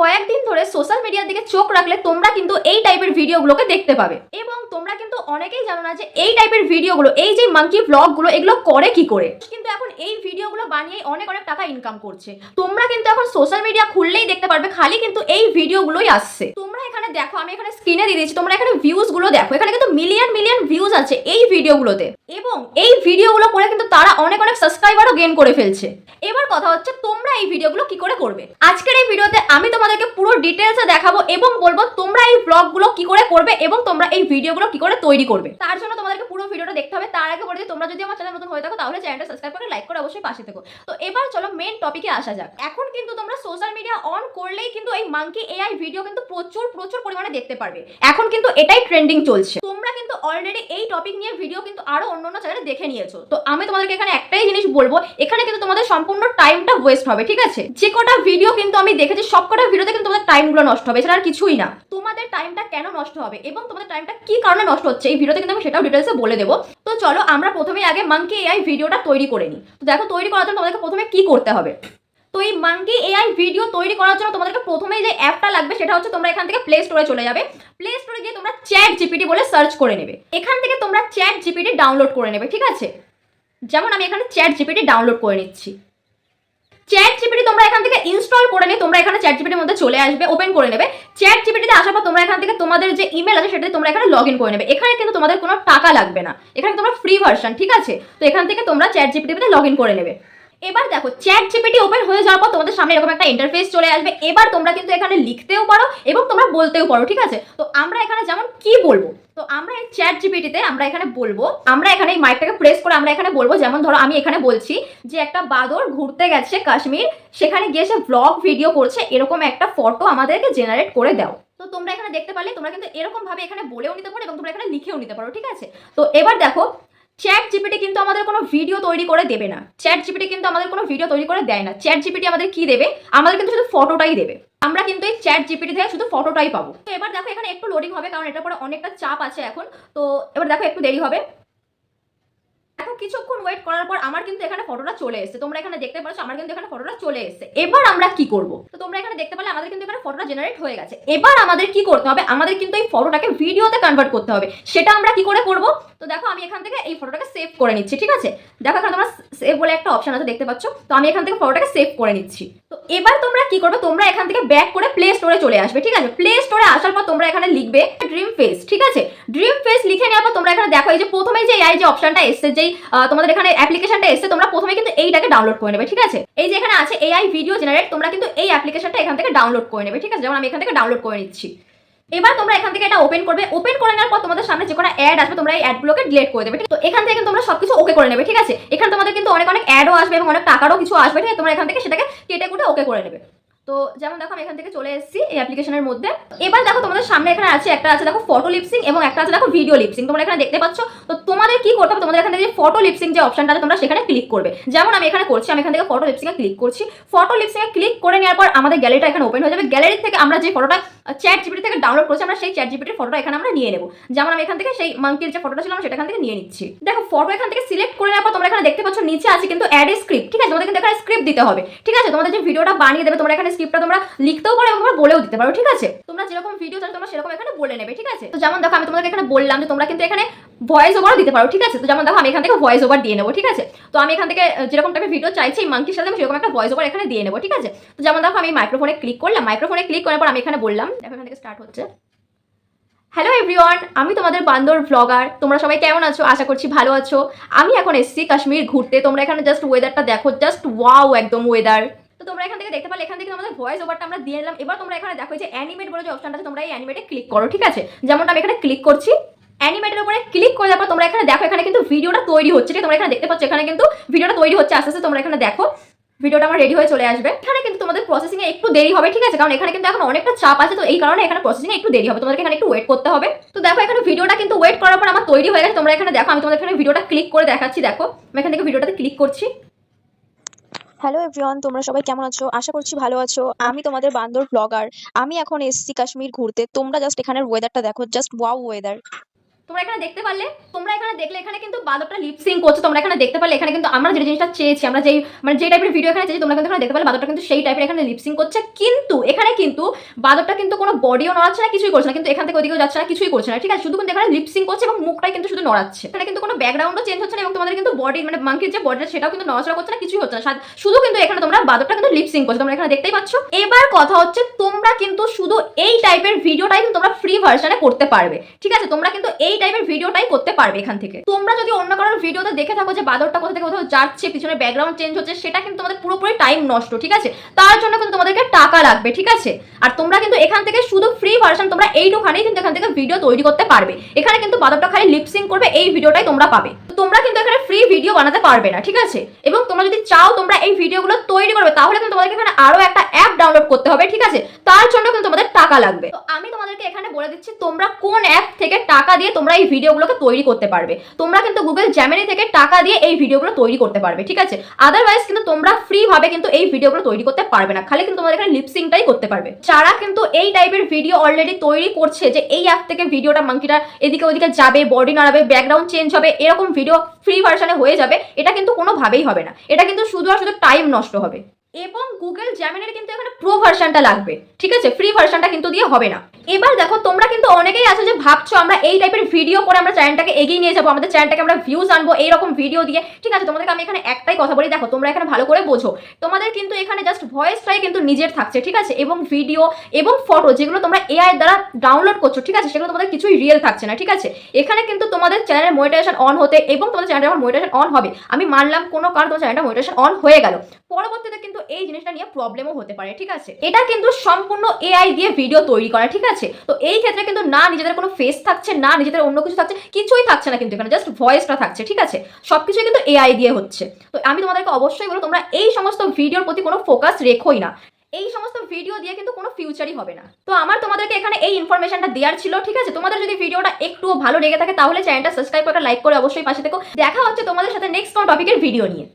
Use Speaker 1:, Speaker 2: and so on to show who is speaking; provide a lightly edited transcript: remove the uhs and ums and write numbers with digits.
Speaker 1: কয়েকদিন ধরে সোশ্যাল মিডিয়ার দিকে চোখ রাখলে তোমরা কিন্তু এই টাইপের ভিডিওগুলোকে দেখতে পাবে এবং তোমরা কিন্তু অনেকেই জানো না যে এই টাইপের ভিডিওগুলো, এই যে মাঙ্কি ব্লগগুলো, এগুলো করে কি করে। কিন্তু এখন এই ভিডিওগুলো বানিয়ে অনেক অনেক টাকা ইনকাম করছে। তোমরা কিন্তু এখন সোশ্যাল মিডিয়া খুললেই দেখতে পারবে খালি কিন্তু এই ভিডিওগুলোই আসছে। তোমরা এখানে দেখো, আমি এখানে স্ক্রিনে দিয়ে দিয়েছি, তোমরা এখানে ভিউজ গুলো দেখো, এখানে কিন্তু মিলিয়ন মিলিয়ন ভিউজ আছে এই ভিডিওগুলোতে এবং এই ভিডিওগুলো করে কিন্তু তারা অনেক অনেক সাবস্ক্রাইবারও গেইন করে ফেলছে। এবার কথা হচ্ছে তোমরা এই ভিডিওগুলো কি করে করবে। আজকের এই ভিডিওতে আমি তোমাদেরকে পুরো ডিটেলসে দেখাবো এবং বলবো তোমরা এই ব্লগগুলো কি করে করবে এবং তোমরা এই ভিডিওগুলো কি করে তৈরি করবে। তার জন্য তোমাদেরকে পুরো ভিডিওটা দেখতে হবে। তার আগে বলে দিই, তোমরা যদি আমার চ্যানেল নতুন হয়ে থাকো তাহলে চ্যানেলটা সাবস্ক্রাইব করে লাইক করে অবশ্যই পাশে থেকো। তো এবার চলো মেইন টপিকে আসা যাক। এখন কিন্তু তোমরা সোশ্যাল মিডিয়া অন করলেই কিন্তু এই মাঙ্কি এআই ভিডিও কিন্তু প্রচুর প্রচুর পরিমাণে দেখতে পারবে। এখন কিন্তু এটাই ট্রেন্ডিং চলছে। তোমরা কিন্তু অলরেডি এই টপিক নিয়ে ভিডিও কিন্তু আরো অন্য চ্যানেলে দেখে নিয়েছো। তো আমি তোমাদেরকে এখানে একটাই জিনিস বলবো, এখানে কিন্তু তোমাদের সম্পূর্ণ টাইমটা ওয়েস্ট হবে, ঠিক আছে। যে কটা ভিডিও কিন্তু আমি দেখেছি সব কটা ভিডিওতে কিন্তু তোমাদের টাইমগুলো নষ্ট হবে, এছাড়া আর কিছুই না। তোমাদের টাইমটা কেন নষ্ট হবে এবং তোমাদের টাইমটা কি কারণে নষ্ট হচ্ছে এই ভিডিওতে কিন্তু আমি সেটাও ডিটেলসে বলে দেবো। তো চলো আমরা প্রথমে আগে মাঙ্কি এআই ভিডিওটা তৈরি করে নিই। তো দেখো, তৈরি করার জন্য তোমাদেরকে প্রথমে কি করতে হবে। তো এই মাঙ্কি এআই ভিডিও তৈরি করার জন্য তোমাদেরকে প্রথমেই যে অ্যাপটা লাগবে সেটা হচ্ছে, তোমরা এখান থেকে প্লে স্টোরে চলে যাবে। প্লে স্টোরে গিয়ে তোমরা চ্যাট জিপিটি বলে সার্চ করে নেবে। এখান থেকে তোমরা চ্যাট জিপিটি ডাউনলোড করে নেবে, ঠিক আছে। যেমন আমি এখানে চ্যাট জিপিটি ডাউনলোড করে নিচ্ছি। চ্যাট জিপিটি তোমরা এখান থেকে ইনস্টল করে নিয়ে তোমরা এখানে চ্যাট জিপিটির মধ্যে চলে আসবে, ওপেন করে নেবে। চ্যাট জিপিটিতে আসার পর তোমরা এখান থেকে তোমাদের যে ইমেল আছে সেটা তোমরা এখানে লগ ইন করে নেবে। এখানে কিন্তু তোমাদের কোনো টাকা লাগবে না, এখানে তোমরা ফ্রি ভার্সন, ঠিক আছে। তো এখান থেকে তোমরা চ্যাট জিপিটিতে লগ ইন করে নেবে। এবার দেখো, চ্যাট জিপিটি ওপেন হয়ে যাওয়ার পর তোমাদের সামনে এরকম একটা ইন্টারফেস চলে আসবে। এবার তোমরা কিন্তু এখানে লিখতেও পারো এবং তোমরা বলতেও পারো, ঠিক আছে। তো আমরা এখানে যেমন কি বলবো, তো আমরা এই চ্যাট জিপিটিতে আমরা এখানে বলবো, আমরা এখানে এই মাইকটাকে প্রেস করে আমরা এখানে বলবো, যেমন ধরো আমি এখানে বলছি যে একটা বাদর ঘুরতে গেছে কাশ্মীর, সেখানে গিয়ে সে ব্লগ ভিডিও করছে, এরকম একটা ফটো আমাদেরকে জেনারেট করে দাও। তো তোমরা এখানে দেখতে পারলে তোমরা কিন্তু এরকম ভাবে এখানে বলেও নিতে পারো এবং তোমরা এখানে লিখেও নিতে পারো, ঠিক আছে। তো এবার দেখো, চ্যাট জিপিটি কিন্তু আমাদের কোনো ভিডিও তৈরি করে দেবে না। চ্যাট জিপিটি কিন্তু আমাদের কোনো ভিডিও তৈরি করে দেয় না। চ্যাট জিপিটি আমাদের কি দেবে, আমাদের কিন্তু শুধু ফটোটাই দেবে। আমরা কিন্তু এই চ্যাট জিপিটি থেকে শুধু ফটোটাই পাবো। তো এবার দেখো, এখানে একটু লোডিং হবে কারণ এটার পরে অনেকটা চাপ আছে এখন। তো এবার দেখো একটু দেরি হবে। দেখো, কিছুক্ষণ ওয়েট করার পর আমার কিন্তু এখানে ফটোটা চলে এসেছে। তোমরা এখানে দেখতে পাচ্ছ আমার কিন্তু এখানে ফটোটা চলে এসেছে। এবার আমরা কি করব, তো তোমরা এখানে দেখতে পারলে আমাদের কিন্তু এখানে ফটোটা জেনারেট হয়ে গেছে। এবার আমাদের কি করতে হবে, আমাদের কিন্তু এই ফটোটাকে ভিডিওতে কনভার্ট করতে হবে। সেটা আমরা কি করে করব, তো দেখো আমি এখান থেকে এই ফটোটাকে সেভ করে নিচ্ছি, ঠিক আছে। দেখো এখানে তোমরা সেভ বলে একটা অপশন আছে, দেখতে পাচ্ছ। তো আমি এখান থেকে ফটোটাকে সেভ করে নিচ্ছি। তো এবার তোমরা কি করবে, তোমরা এখান থেকে ব্যাক করে প্লে স্টোরে চলে আসবে, ঠিক আছে। প্লে স্টোরে আসার পর তোমরা এখানে লিখবে ড্রিম ফেস, ঠিক আছে। ড্রিম ফেস লিখে নেওয়ার পর তোমরা এখানে দেখো এই যে প্রথমে যে এআই যে অপশনটা এসছে, যেই তোমাদের এখানে অ্যাপ্লিকেশনটা এসছে, তোমরা প্রথমে কিন্তু এইটাকে ডাউনলোড করে নেবে, ঠিক আছে। এই যে এখানে আছে এআই ভিডিও জেনারেট, তোমরা কিন্তু এই অ্যাপ্লিকেশনটা এখান থেকে ডাউনলোড করে নেবে, ঠিক আছে। যেমন আমি এখান থেকে ডাউনলোড করে নিচ্ছি। এবার তোমরা এখান থেকে এটা ওপেন করবে। ওপেন করে নেওয়ার পর তোমাদের সামনে যে কোনো অ্যাড আসবে, তোমরা এই অ্যাডগুলোকে ডিলিট করে দেবে। তো এখান থেকে তোমরা সবকিছু ওকে করে নেবে, ঠিক আছে। এখানে তোমাদের কিন্তু অনেক অনেক অ্যাডও আসবে এবং অনেক টাকারও কিছু আসবে, ঠিক আছে। তোমরা এখান থেকে সেটাকে কেটে কুটে ওকে করে নেবে। তো যেমন দেখো আমি এখান থেকে চলে এসেছি এই অ্যাপ্লিকেশনের মধ্যে। এবার দেখো তোমাদের সামনে এখানে আছে একটা আছে দেখো ফটো লিপসিং এবং একটা আছে দেখো ভিডিও লিপসিং, তোমরা এখানে দেখতে পাচ্ছ। তো তোমাদের কি করতে হবে, তোমাদের এখান থেকে যে ফটো লিপসিং যে অপশনটা আছে তোমরা সেখানে ক্লিক করবে। যেমন আমি এখানে করছি, আমি এখান থেকে ফটো লিপসিং এ ক্লিক করছি। ফটো লিপসিং এ ক্লিক করে নেওয়ার পর আমাদের গ্যালারিটা এখানে ওপেন হয়ে যাবে। গ্যালারি থেকে আমরা যে ফটোটা চ্যাট জিপিটি থেকে ডাউনলোড করছি, আমরা সেই চ্যাট জিপিটির ফটোটা এখানে আমরা নিয়ে নেব। যেমন আমি এখান থেকে সেই মাঙ্কির যে ফটোটা ছিল আমি সেটা এখান থেকে নিয়ে নিচ্ছি। দেখো ফটো এখান থেকে সিলেক্ট করে নেওয়ার পর তোমরা এখানে দেখতে পাচ্ছ নিচে আছে কিন্তু অ্যাড এ স্ক্রিপ্ট, ঠিক আছে। তোমাদের কিন্তু এখানে স্ক্রিপ্ট দিতে হবে, ঠিক আছে। তোমাদের যে ভিডিওটা বানিয়ে দেবে তোমরা এখানে স্ক্রিপ্টটা তোমরা লিখতেও পারো এবং তোমরা বলেও দিতে পারো, ঠিক আছে। তোমরা যেরকম ভিডিও চাও তোমরা সেরকম এখানে বলে নেবে, ঠিক আছে। তো যেমন দেখো আমি তোমাদেরকে এখানে বললাম যে তোমরা কিন্তু এখানে ভয়েস ওভারও দিতে পারো, ঠিক আছে। তো যেমন দেখো আমি এখান থেকে ভয়েস ওভার দিয়ে নেবো, ঠিক আছে। তো আমি এখান থেকে যেরকম টাইপের ভিডিও চাইছি এই মাঙ্কির সাথে আমি সেরকম একটা ভয়েস ওভার এখানে দিয়ে নেবো, ঠিক আছে। তো যেমন দেখো আমি মাইক্রোফোনে ক্লিক করলাম। মাইক্রোফোনে ক্লিক করার পর আমি এখানে বললাম, দেখো এখান থেকে স্টার্ট হচ্ছে। হ্যালো এভরিওয়ান, আমি তোমাদের বান্দর ব্লগার। তোমরা সবাই কেমন আছো, আশা করছি ভালো আছো। আমি এখন এসেছি কাশ্মীর ঘুরতে। তোমরা এখানে জাস্ট ওয়েদারটা দেখো, জাস্ট ওয়াও একদম ওয়েদার। তো তোমরা এখান থেকে দেখতে পারলে এখান থেকে আমাদের ভয়েস ওভারটা আমরা দিয়ে নিলাম। এবার তোমরা এখানে দেখো যে অ্যানিমেট বলে যে অপশনটা আছে, তোমরা এই অ্যানিমেটে ক্লিক করো, ঠিক আছে। যেমনটা আমি এখানে ক্লিক করছি। অ্যানিমেটের উপরে ক্লিক করে দেওয়ার পর তোমরা এখানে দেখো এখানে কিন্তু ভিডিওটা তৈরি হচ্ছে, ঠিক আছে। তোমরা এখানে দেখতে পাচ্ছ এখানে কিন্তু ভিডিওটা তৈরি হচ্ছে আস্তে আস্তে। তোমরা এখানে দেখো ভিডিওটা আমার রেডি হয়ে চলে আসবে। এখানে কিন্তু তোমাদের প্রসেসিং এ একটু দেরি হবে, ঠিক আছে, কারণ এখানে কিন্তু এখন অনেকটা চাপ আছে। তো এই কারণে এখানে প্রসেসিং এ একটু দেরি হবে, তোমাদেরকে এখানে একটু ওয়েট করতে হবে। তো দেখো এখানে ভিডিওটা কিন্তু ওয়েট করার পর আমার তৈরি হয়ে গেছে। তোমরা এখানে দেখো আমি তোমাদের এখানে ভিডিওটা ক্লিক করে দেখাচ্ছি। দেখো আমি এখান থেকে ভিডিওটাতে ক্লিক করছি।
Speaker 2: হ্যালো এভরিওয়ান, তোমরা সবাই কেমন আছো, আশা করছি ভালো আছো। আমি তোমাদের বান্দর ব্লগার। আমি এখন এসেছি কাশ্মীর ঘুরতে। তোমরা জাস্ট এখানের ওয়েদারটা দেখো, জাস্ট ওয়াও ওয়েদার।
Speaker 1: তোমরা এখানে দেখতে পারলে, তোমরা এখানে দেখলে এখানে কিন্তু বাদরটা লিপসিং করছে। তোমরা এখানে দেখতে পারলে এখানে কিন্তু আমরা যে জিনিসটা চেয়েছি, আমরা যেই মানে যে টাইপের ভিডিও এখানে চেয়েছি, তোমরা কিন্তু এখানে দেখতে পারলে বাদরটা কিন্তু সেই টাইপের এখানে লিপসিং করছে। কিন্তু এখানে কিন্তু বাদরটা কিন্তু কোনো বডিও নড়াচ্ছে না, কিছুই করছে না, কিন্তু এখান থেকে ওদিকেও যাচ্ছে না, কিছুই করছে না, ঠিক আছে? শুধু কিন্তু এখানে লিপসিং করছে এবং মুখটাই কিন্তু শুধু নড়াচ্ছে। এখানে কিন্তু কোনো ব্যাকগ্রাউন্ডও চেঞ্জ হচ্ছে না এবং তোমাদের কিন্তু বডি মানে মাংকির যে বডিটা সেটাও কিন্তু নড়াচড়া করছে না, কিছুই হচ্ছে না, শুধু কিন্তু এখানে তোমরা বাদরটা কিন্তু লিপসিং করছে। তোমরা এখানে দেখতেই পাচ্ছ। এবার কথা হচ্ছে তোমরা কিন্তু শুধু এই টাইপের ভিডিওটাই কিন্তু তোমরা ফ্রি ভার্সনে করতে পারবে, ঠিক আছে? তোমরা কিন্তু এই টাইপের ভিডিওটাই করতে পারবে এখান থেকে। তোমরা যদি অন্য কারোর ভিডিওতে দেখে থাকো যে বাদরটা কোথা থেকে কোথাও যাচ্ছে, পিছনে ব্যাকগ্রাউন্ড চেঞ্জ হচ্ছে, সেটা কিন্তু তোমাদের পুরোপুরি টাইম নষ্ট, ঠিক আছে? তার জন্য কিন্তু তোমাদেরকে টাকা লাগবে, ঠিক আছে? আর তোমরা কিন্তু এখান থেকে শুধু ফ্রি ভার্সন তোমরা এইটুখানেই কিন্তু এখান থেকে ভিডিও তৈরি করতে পারবে। এখানে কিন্তু বাদরটা খালি লিপসিং করবে, এই ভিডিওটাই তোমরা পাবে। তোমরা কিন্তু এখানে ফ্রি ভিডিও বানাতে পারবে না, ঠিক আছে? এবং তোমরা যদি চাও তোমরা এই ভিডিওগুলো তৈরি করবে, তাহলে কিন্তু তোমাদেরকে এখানে আরো একটা অ্যাপ ডাউনলোড করতে হবে, ঠিক আছে? তার জন্য কিন্তু তোমাদের টাকা লাগবে। তো আমি তোমাদেরকে এখানে বলে দিচ্ছি তোমরা কোন অ্যাপ থেকে টাকা দিয়ে তোমরা এই ভিডিওগুলোকে তৈরি করতে পারবে। তোমরা কিন্তু গুগল জেমিনি থেকে টাকা দিয়ে এই ভিডিওগুলো তৈরি করতে পারবে, ঠিক আছে? আদারওয়াইজ কিন্তু তোমরা ফ্রি ভাবে কিন্তু এই ভিডিওগুলো তৈরি করতে পারবে না, খালি কিন্তু তোমাদের এখানে লিপসিংটাই করতে পারবে। যারা কিন্তু এই টাইপের ভিডিও অলরেডি তৈরি করছে যে এই অ্যাপ থেকে ভিডিওটা মাংকিটা এদিকে ওদিকে যাবে, বডি নাড়াবে, ব্যাকগ্রাউন্ড চেঞ্জ হবে, এরকম ভিডিও ফ্রি ভার্সনে হয়ে যাবে, এটা কিন্তু কোনোভাবেই হবে না। এটা কিন্তু শুধু আর শুধু টাইম নষ্ট হবে। এবং গুগল জেমিনির কিন্তু এখানে প্রো ভার্সনটা লাগবে, ঠিক আছে? ফ্রি ভার্সনটা কিন্তু দিয়ে হবে না। এবার দেখো তোমরা কিন্তু অনেকেই আছো যে ভাবছো আমরা এই টাইপের ভিডিও করে আমরা চ্যানেলটাকে এগিয়ে নিয়ে যাবো, আমাদের চ্যানেলটাকে আমরা ভিউজ আনবো এইরকম ভিডিও দিয়ে, ঠিক আছে? তোমাদেরকে আমি এখানে একটাই কথা বলি, দেখো তোমরা এখানে ভালো করে বোঝো, তোমাদের কিন্তু এখানে জাস্ট ভয়েসটাই কিন্তু নিজের থাকছে, ঠিক আছে? এবং ভিডিও এবং ফটো যেগুলো তোমরা এআই এর দ্বারা ডাউনলোড করছো, ঠিক আছে, সেগুলো তোমাদের কিছুই রিয়েল থাকছে না, ঠিক আছে? এখানে কিন্তু তোমাদের চ্যানেলের মনিটাইজেশন অন হতে এবং তোমাদের চ্যানেলের যখন মনিটাইজেশন অন হবে, আমি মানলাম কোনো কারণ তোমার চ্যানেলটা মনিটাইজেশন অন হয়ে গেল, পরবর্তীতে কিন্তু এই জিনিসটা নিয়ে প্রবলেমও হতে পারে, ঠিক আছে? এটা কিন্তু সম্পূর্ণ এআই দিয়ে ভিডিও তৈরি করা, ঠিক আছে? তো এই ক্ষেত্রে কিন্তু না নিজেদের কোনো ফেস থাকছে, না নিজেদের অন্য কিছু থাকছে, কিছুই থাকছে না, কিন্তু এখানে জাস্ট ভয়েসটা থাকছে, ঠিক আছে? সবকিছুই কিন্তু এআই দিয়ে হচ্ছে। তো আমি তোমাদেরকে অবশ্যই বলবো তোমরা এই সমস্ত ভিডিওর প্রতি কোনো ফোকাস রেখোই না। এই সমস্ত ভিডিও দিয়ে কিন্তু কোনো ফিউচারই হবে না। তো আমার তোমাদেরকে এখানে এই ইনফরমেশনটা দেওয়ার ছিল, ঠিক আছে? তোমাদের যদি ভিডিওটা একটু ভালো লেগে থাকে তাহলে চ্যানেলটা সাবস্ক্রাইব করে লাইক করে অবশ্যই পাশে থেকো। দেখা হচ্ছে তোমাদের সাথে নেক্সট কোনো টপিকের ভিডিও নিয়ে।